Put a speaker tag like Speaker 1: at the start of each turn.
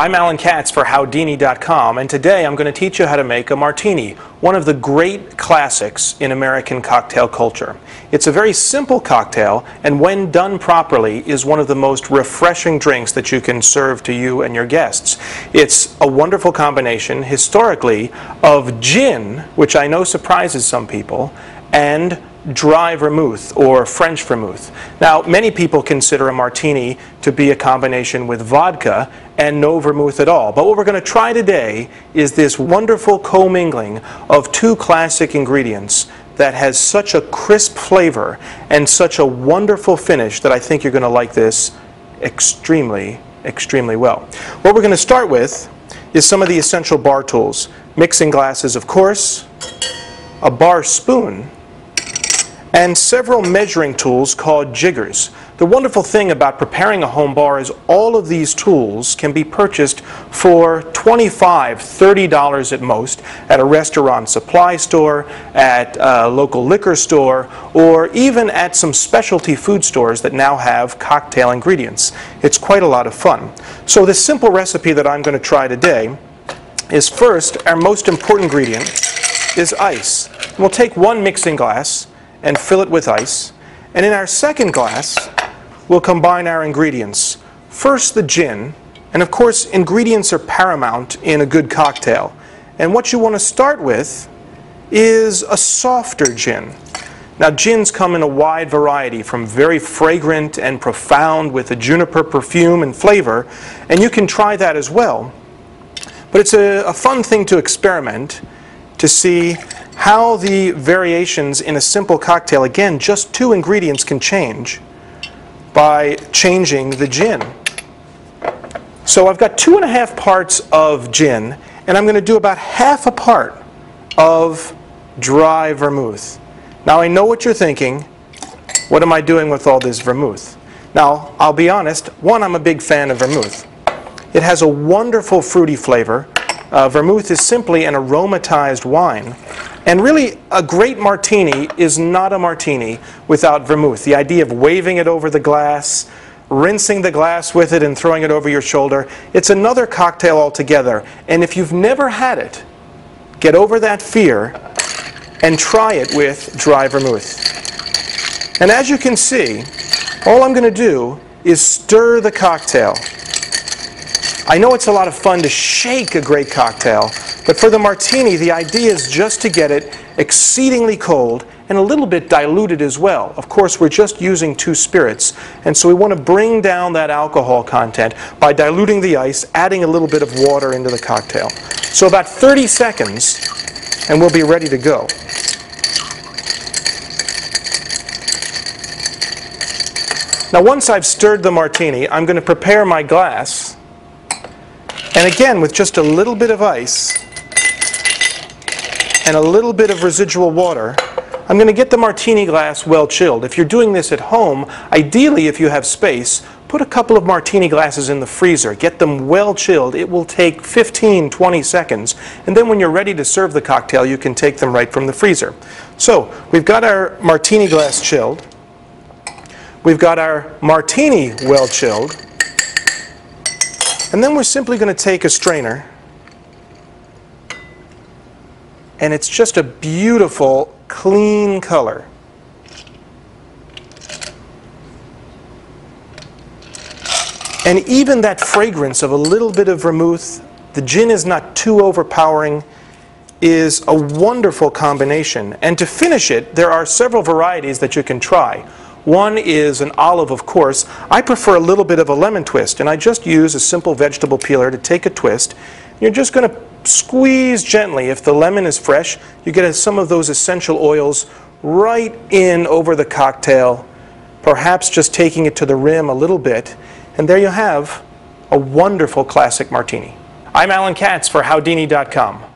Speaker 1: I'm Alan Katz for Howdini.com, and today I'm going to teach you how to make a martini, one of the great classics in American cocktail culture. It's a very simple cocktail, and when done properly is one of the most refreshing drinks that you can serve to you and your guests. It's a wonderful combination, historically, of gin, which I know surprises some people, and dry vermouth or French vermouth. Now, many people consider a martini to be a combination with vodka and no vermouth at all. But what we're going to try today is this wonderful commingling of two classic ingredients that has such a crisp flavor and such a wonderful finish that I think you're going to like this extremely, extremely well. What we're going to start with is some of the essential bar tools. Mixing glasses, of course, a bar spoon, and several measuring tools called jiggers. The wonderful thing about preparing a home bar is all of these tools can be purchased for $25, $30 at most at a restaurant supply store, at a local liquor store, or even at some specialty food stores that now have cocktail ingredients. It's quite a lot of fun. So this simple recipe that I'm going to try today is, first, our most important ingredient is ice. We'll take one mixing glass and fill it with ice. And in our second glass, we'll combine our ingredients. First, the gin. And of course, ingredients are paramount in a good cocktail. And what you want to start with is a softer gin. Now, gins come in a wide variety, from very fragrant and profound with a juniper perfume and flavor, and you can try that as well. But it's a fun thing to experiment to see how the variations in a simple cocktail, again, just two ingredients, can change by changing the gin. So I've got 2½ parts of gin, and I'm going to do about half a part of dry vermouth. Now, I know what you're thinking. What am I doing with all this vermouth? Now, I'll be honest. One, I'm a big fan of vermouth. It has a wonderful fruity flavor. Vermouth is simply an aromatized wine. And really, a great martini is not a martini without vermouth. The idea of waving it over the glass, rinsing the glass with it and throwing it over your shoulder, it's another cocktail altogether. And if you've never had it, get over that fear and try it with dry vermouth. And as you can see, all I'm going to do is stir the cocktail. I know it's a lot of fun to shake a great cocktail, but for the martini, the idea is just to get it exceedingly cold and a little bit diluted as well. Of course, we're just using two spirits, and so we want to bring down that alcohol content by diluting the ice, adding a little bit of water into the cocktail. So about 30 seconds, and we'll be ready to go. Now, once I've stirred the martini, I'm going to prepare my glass. And again, with just a little bit of ice and a little bit of residual water, I'm going to get the martini glass well chilled. If you're doing this at home, ideally, if you have space, put a couple of martini glasses in the freezer. Get them well chilled. It will take 15, 20 seconds. And then when you're ready to serve the cocktail, you can take them right from the freezer. So we've got our martini glass chilled. We've got our martini well chilled. And then we're simply going to take a strainer, and it's just a beautiful, clean color. And even that fragrance of a little bit of vermouth, the gin is not too overpowering, is a wonderful combination. And to finish it, there are several varieties that you can try. One is an olive, of course. I prefer a little bit of a lemon twist, and I just use a simple vegetable peeler to take a twist. You're just going to squeeze gently. If the lemon is fresh, you get some of those essential oils right in over the cocktail, perhaps just taking it to the rim a little bit, and there you have a wonderful classic martini. I'm Alan Katz for Howdini.com.